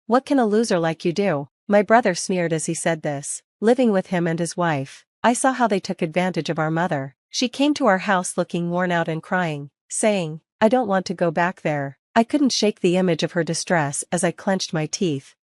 What can a loser like you do? My brother sneered as he said this. Living with him and his wife, I saw how they took advantage of our mother. She came to our house looking worn out and crying, saying, "I don't want to go back there." I couldn't shake the image of her distress as I clenched my teeth.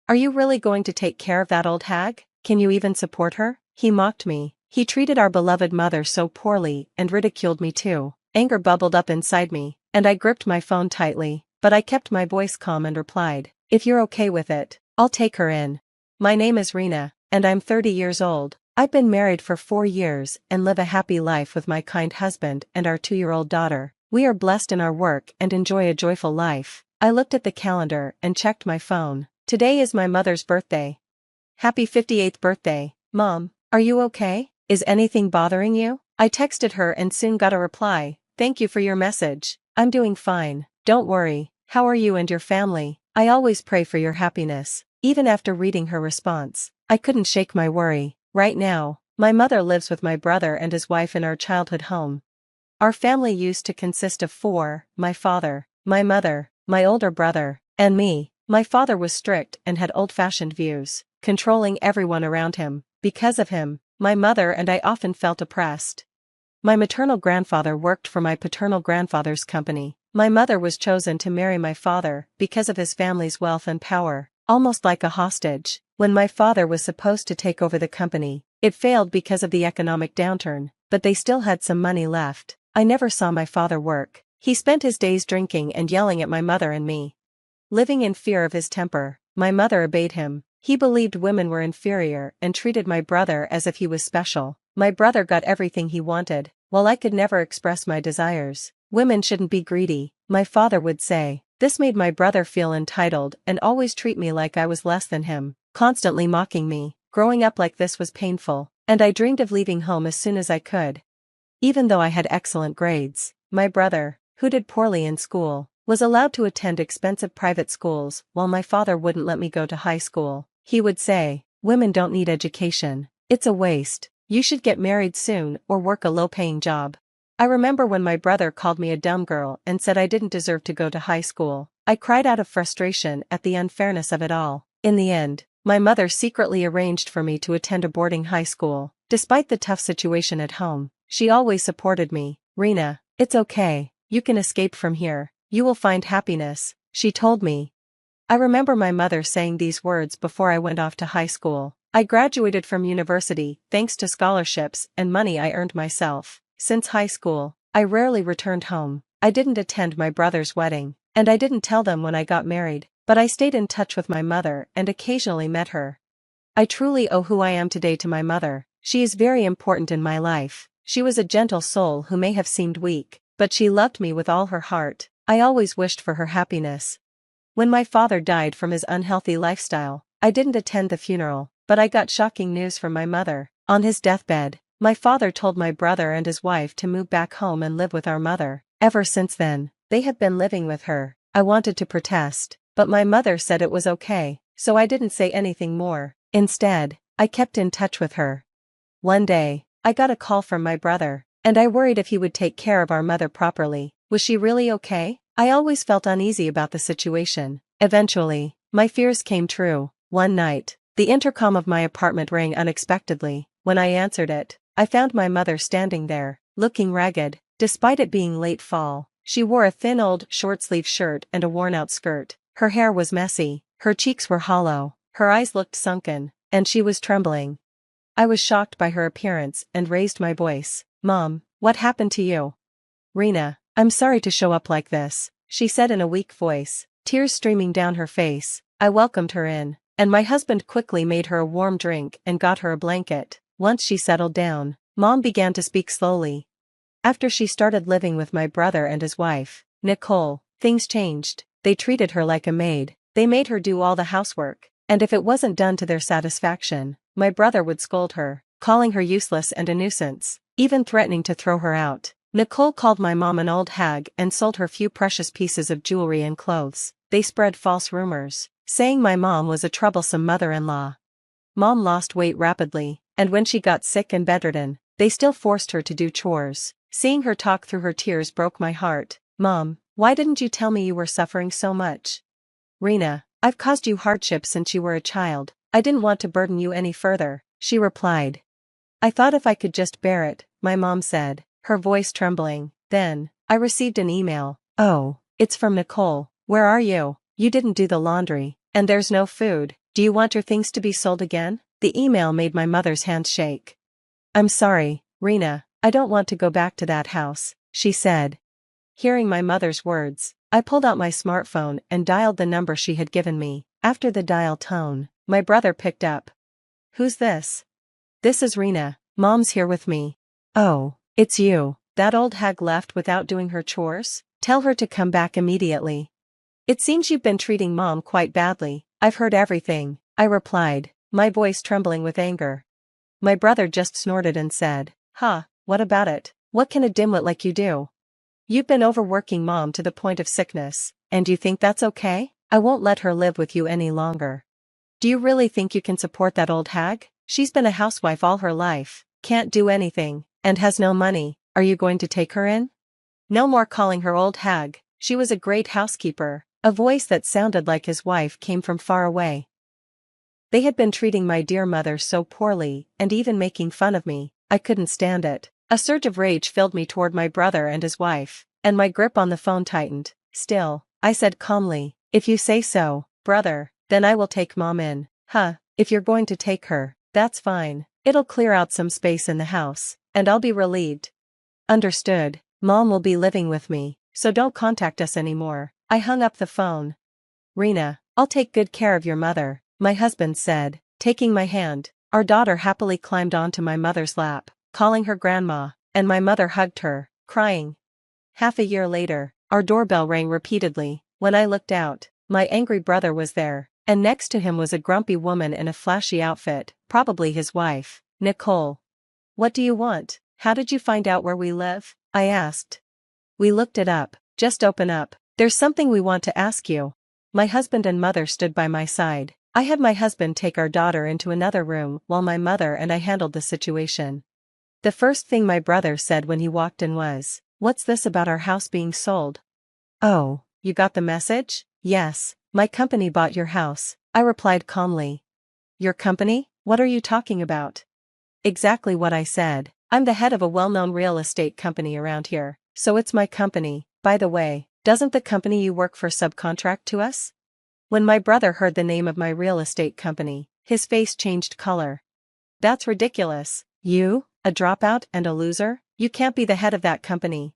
"Are you really going to take care of that old hag? Can you even support her?" He mocked me. He treated our beloved mother so poorly and ridiculed me too. Anger bubbled up inside me, and I gripped my phone tightly, but I kept my voice calm and replied, "If you're okay with it, I'll take her in. My name is Rena, and I'm 30 years old. I've been married for 4 years and live a happy life with my kind husband and our 2-year-old daughter. We are blessed in our work and enjoy a joyful life." I looked at the calendar and checked my phone. Today is my mother's birthday. Happy 58th birthday, Mom. Are you okay? Is anything bothering you? I texted her and soon got a reply. "Thank you for your message. I'm doing fine. Don't worry. How are you and your family? I always pray for your happiness." Even after reading her response, I couldn't shake my worry. Right now, my mother lives with my brother and his wife in our childhood home. Our family used to consist of 4, my father, my mother, my older brother, and me. My father was strict and had old-fashioned views, controlling everyone around him. Because of him, my mother and I often felt oppressed. My maternal grandfather worked for my paternal grandfather's company. My mother was chosen to marry my father because of his family's wealth and power, almost like a hostage. When my father was supposed to take over the company, it failed because of the economic downturn, but they still had some money left. I never saw my father work. He spent his days drinking and yelling at my mother and me. Living in fear of his temper, my mother obeyed him. He believed women were inferior and treated my brother as if he was special. My brother got everything he wanted, while I could never express my desires. "Women shouldn't be greedy," my father would say. This made my brother feel entitled and always treat me like I was less than him, constantly mocking me. Growing up like this was painful, and I dreamed of leaving home as soon as I could. Even though I had excellent grades, my brother, who did poorly in school, was allowed to attend expensive private schools while my father wouldn't let me go to high school. He would say, "Women don't need education. It's a waste. You should get married soon or work a low-paying job." I remember when my brother called me a dumb girl and said I didn't deserve to go to high school. I cried out of frustration at the unfairness of it all. In the end, my mother secretly arranged for me to attend a boarding high school. Despite the tough situation at home, she always supported me. "Rena, it's okay. You can escape from here. You will find happiness," she told me. I remember my mother saying these words before I went off to high school. I graduated from university thanks to scholarships and money I earned myself. Since high school, I rarely returned home. I didn't attend my brother's wedding, and I didn't tell them when I got married, but I stayed in touch with my mother and occasionally met her. I truly owe who I am today to my mother. She is very important in my life. She was a gentle soul who may have seemed weak, but she loved me with all her heart. I always wished for her happiness. When my father died from his unhealthy lifestyle, I didn't attend the funeral, but I got shocking news from my mother. On his deathbed, my father told my brother and his wife to move back home and live with our mother. Ever since then, they have been living with her. I wanted to protest, but my mother said it was okay, so I didn't say anything more. Instead, I kept in touch with her. One day, I got a call from my brother, and I worried if he would take care of our mother properly. Was she really okay? I always felt uneasy about the situation. Eventually, my fears came true. One night, the intercom of my apartment rang unexpectedly. When I answered it, I found my mother standing there, looking ragged. Despite it being late fall, she wore a thin old short-sleeve shirt and a worn-out skirt. Her hair was messy, her cheeks were hollow, her eyes looked sunken, and she was trembling. I was shocked by her appearance and raised my voice. "Mom, what happened to you?" "Rena, I'm sorry to show up like this," she said in a weak voice, tears streaming down her face. I welcomed her in, and my husband quickly made her a warm drink and got her a blanket. Once she settled down, Mom began to speak slowly. After she started living with my brother and his wife, Nicole, things changed. They treated her like a maid. They made her do all the housework, and if it wasn't done to their satisfaction, my brother would scold her, calling her useless and a nuisance, even threatening to throw her out. Nicole called my mom an old hag and sold her few precious pieces of jewelry and clothes. They spread false rumors, saying my mom was a troublesome mother-in-law. Mom lost weight rapidly, and when she got sick and bedridden, they still forced her to do chores. Seeing her talk through her tears broke my heart. "Mom, why didn't you tell me you were suffering so much?" "Rena, I've caused you hardship since you were a child. I didn't want to burden you any further, she replied. I thought if I could just bear it, my mom said, her voice trembling. Then, I received an email. Oh, it's from Nicole. Where are you? You didn't do the laundry, and there's no food. Do you want your things to be sold again? The email made my mother's hands shake. I'm sorry, Rena, I don't want to go back to that house, she said. Hearing my mother's words, I pulled out my smartphone and dialed the number she had given me. After the dial tone, my brother picked up. Who's this? This is Rena, Mom's here with me. Oh, it's you. That old hag left without doing her chores? Tell her to come back immediately. It seems you've been treating Mom quite badly. I've heard everything, I replied, my voice trembling with anger. My brother just snorted and said, Huh, what about it? What can a dimwit like you do? You've been overworking Mom to the point of sickness, and you think that's okay? I won't let her live with you any longer. Do you really think you can support that old hag? She's been a housewife all her life, can't do anything, and has no money. Are you going to take her in? No more calling her old hag, she was a great housekeeper. A voice that sounded like his wife came from far away. They had been treating my dear mother so poorly, and even making fun of me. I couldn't stand it. A surge of rage filled me toward my brother and his wife, and my grip on the phone tightened. Still, I said calmly, if you say so, brother, then I will take Mom in. Huh, if you're going to take her, that's fine. It'll clear out some space in the house, and I'll be relieved. Understood. Mom will be living with me, so don't contact us anymore. I hung up the phone. Rena, I'll take good care of your mother, my husband said, taking my hand. Our daughter happily climbed onto my mother's lap, calling her grandma, and my mother hugged her, crying. Half a year later, our doorbell rang repeatedly. When I looked out, my angry brother was there, and next to him was a grumpy woman in a flashy outfit, probably his wife, Nicole. What do you want? How did you find out where we live? I asked. We looked it up. Just open up. There's something we want to ask you. My husband and mother stood by my side. I had my husband take our daughter into another room while my mother and I handled the situation. The first thing my brother said when he walked in was, "What's this about our house being sold?" Oh, you got the message? Yes, my company bought your house, I replied calmly. Your company? What are you talking about? Exactly what I said. I'm the head of a well-known real estate company around here, so it's my company. By the way, doesn't the company you work for subcontract to us? When my brother heard the name of my real estate company, his face changed color. That's ridiculous. You, a dropout and a loser? You can't be the head of that company.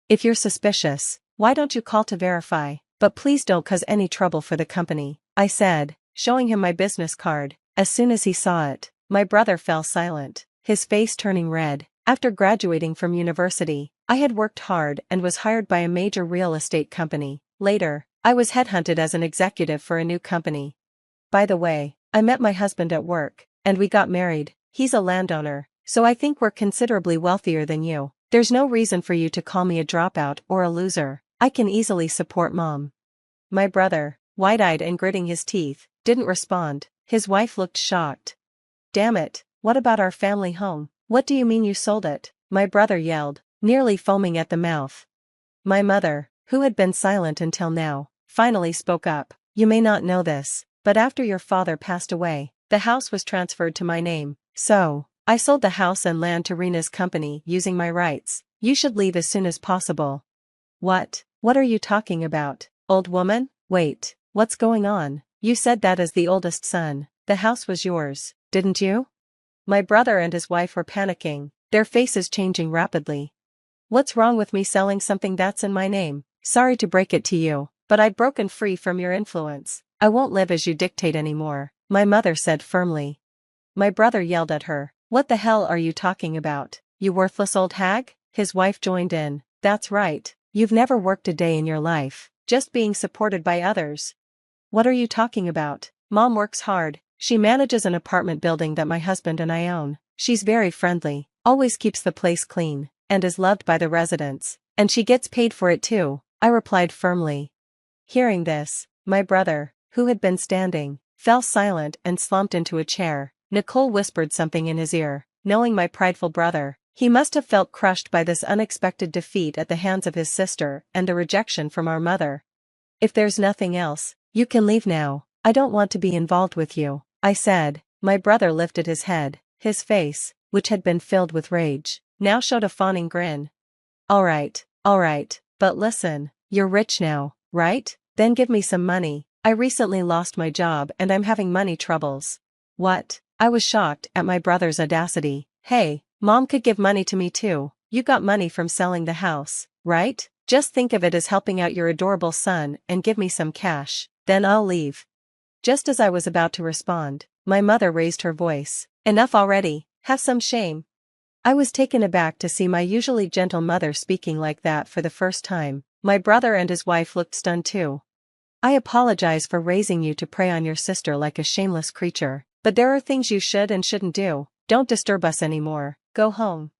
If you're suspicious, why don't you call to verify? But please don't cause any trouble for the company, I said, showing him my business card. As soon as he saw it, my brother fell silent, his face turning red. After graduating from university, I had worked hard and was hired by a major real estate company. Later, I was headhunted as an executive for a new company. By the way, I met my husband at work, and we got married. He's a landowner, so I think we're considerably wealthier than you. There's no reason for you to call me a dropout or a loser. I can easily support Mom. My brother, wide-eyed and gritting his teeth, didn't respond. His wife looked shocked. Damn it, what about our family home? What do you mean you sold it? My brother yelled, nearly foaming at the mouth. My mother, who had been silent until now, finally spoke up. You may not know this, but after your father passed away, the house was transferred to my name. So, I sold the house and land to Rena's company using my rights. You should leave as soon as possible. What? What are you talking about, old woman? Wait, what's going on? You said that as the oldest son, the house was yours, didn't you? My brother and his wife were panicking, their faces changing rapidly. What's wrong with me selling something that's in my name? Sorry to break it to you, but I've broken free from your influence. I won't live as you dictate anymore, my mother said firmly. My brother yelled at her. What the hell are you talking about, you worthless old hag? His wife joined in. That's right, you've never worked a day in your life, just being supported by others. What are you talking about? Mom works hard. She manages an apartment building that my husband and I own. She's very friendly, always keeps the place clean, and is loved by the residents. And she gets paid for it too, I replied firmly. Hearing this, my brother, who had been standing, fell silent and slumped into a chair. Nicole whispered something in his ear. Knowing my prideful brother, he must have felt crushed by this unexpected defeat at the hands of his sister and the rejection from our mother. If there's nothing else, you can leave now, I don't want to be involved with you, I said. My brother lifted his head. His face, which had been filled with rage, now showed a fawning grin. Alright, but listen, you're rich now, right? Then give me some money. I recently lost my job and I'm having money troubles. What? I was shocked at my brother's audacity. Hey, Mom could give money to me too. You got money from selling the house, right? Just think of it as helping out your adorable son and give me some cash, then I'll leave. Just as I was about to respond, my mother raised her voice. Enough already, have some shame. I was taken aback to see my usually gentle mother speaking like that for the first time. My brother and his wife looked stunned too. I apologize for raising you to prey on your sister like a shameless creature, but there are things you should and shouldn't do. Don't disturb us anymore, go home.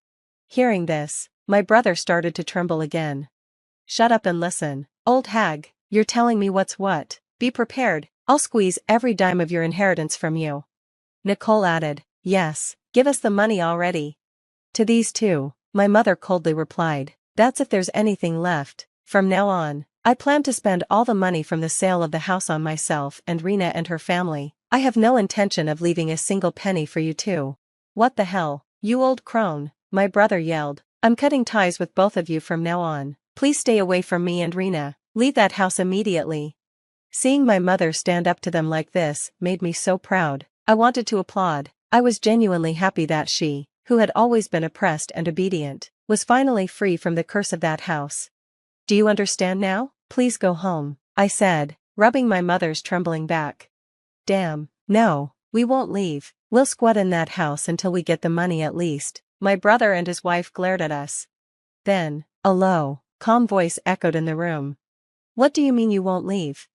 Hearing this, my brother started to tremble again. Shut up and listen, old hag, you're telling me what's what. Be prepared, I'll squeeze every dime of your inheritance from you. Nicole added, yes, give us the money already. To these two, my mother coldly replied, that's if there's anything left. From now on, I plan to spend all the money from the sale of the house on myself and Rena and her family. I have no intention of leaving a single penny for you two. What the hell, you old crone, my brother yelled. I'm cutting ties with both of you from now on. Please stay away from me and Rena. Leave that house immediately. Seeing my mother stand up to them like this made me so proud. I wanted to applaud. I was genuinely happy that she, who had always been oppressed and obedient, was finally free from the curse of that house. Do you understand now? Please go home, I said, rubbing my mother's trembling back. Damn, no, we won't leave. We'll squat in that house until we get the money at least. My brother and his wife glared at us. Then, a low, calm voice echoed in the room. What do you mean you won't leave?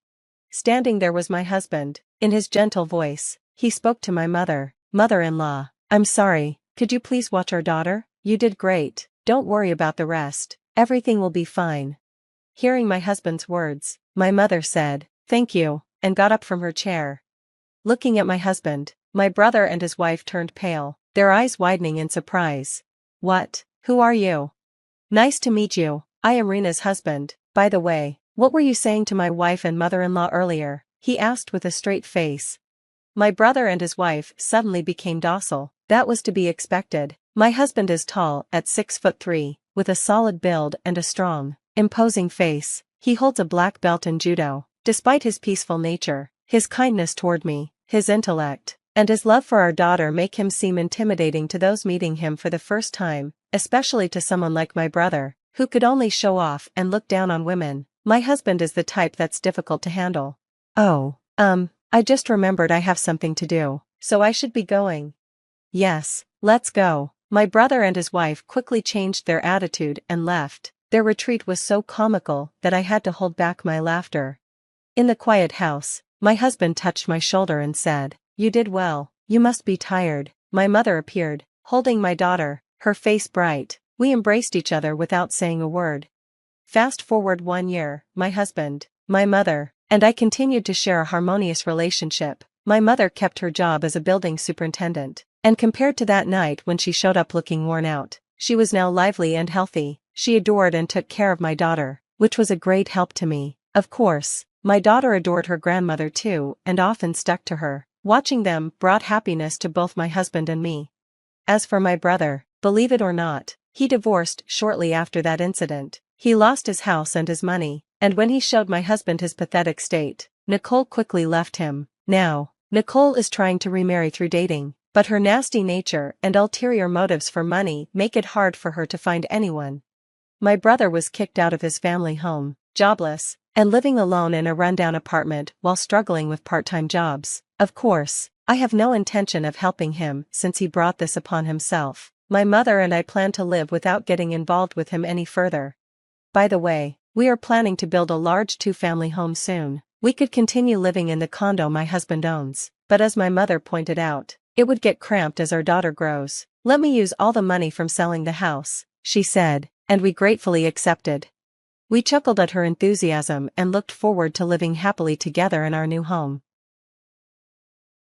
Standing there was my husband. In his gentle voice, he spoke to my mother-in-law. I'm sorry, could you please watch our daughter? You did great, don't worry about the rest, everything will be fine. Hearing my husband's words, my mother said, thank you, and got up from her chair. Looking at my husband, my brother and his wife turned pale, their eyes widening in surprise. What? Who are you? Nice to meet you, I am Rena's husband. By the way, what were you saying to my wife and mother-in-law earlier? He asked with a straight face. My brother and his wife suddenly became docile. That was to be expected. My husband is tall, at 6'3", with a solid build and a strong, imposing face. He holds a black belt in judo. Despite his peaceful nature, his kindness toward me, his intellect, and his love for our daughter make him seem intimidating to those meeting him for the first time, especially to someone like my brother, who could only show off and look down on women. My husband is the type that's difficult to handle. Oh, I just remembered I have something to do, so I should be going. Yes, let's go. My brother and his wife quickly changed their attitude and left. Their retreat was so comical that I had to hold back my laughter. In the quiet house, my husband touched my shoulder and said, you did well, you must be tired. My mother appeared, holding my daughter, her face bright. We embraced each other without saying a word. Fast forward 1 year, my husband, my mother, and I continued to share a harmonious relationship. My mother kept her job as a building superintendent, and compared to that night when she showed up looking worn out, she was now lively and healthy. She adored and took care of my daughter, which was a great help to me. Of course, my daughter adored her grandmother too and often stuck to her. Watching them brought happiness to both my husband and me. As for my brother, believe it or not, he divorced shortly after that incident. He lost his house and his money, and when he showed my husband his pathetic state, Nicole quickly left him. Now, Nicole is trying to remarry through dating, but her nasty nature and ulterior motives for money make it hard for her to find anyone. My brother was kicked out of his family home, jobless, and living alone in a rundown apartment while struggling with part-time jobs. Of course, I have no intention of helping him since he brought this upon himself. My mother and I plan to live without getting involved with him any further. By the way, we are planning to build a large 2-family home soon. We could continue living in the condo my husband owns, but as my mother pointed out, it would get cramped as our daughter grows. Let me use all the money from selling the house, she said, and we gratefully accepted. We chuckled at her enthusiasm and looked forward to living happily together in our new home.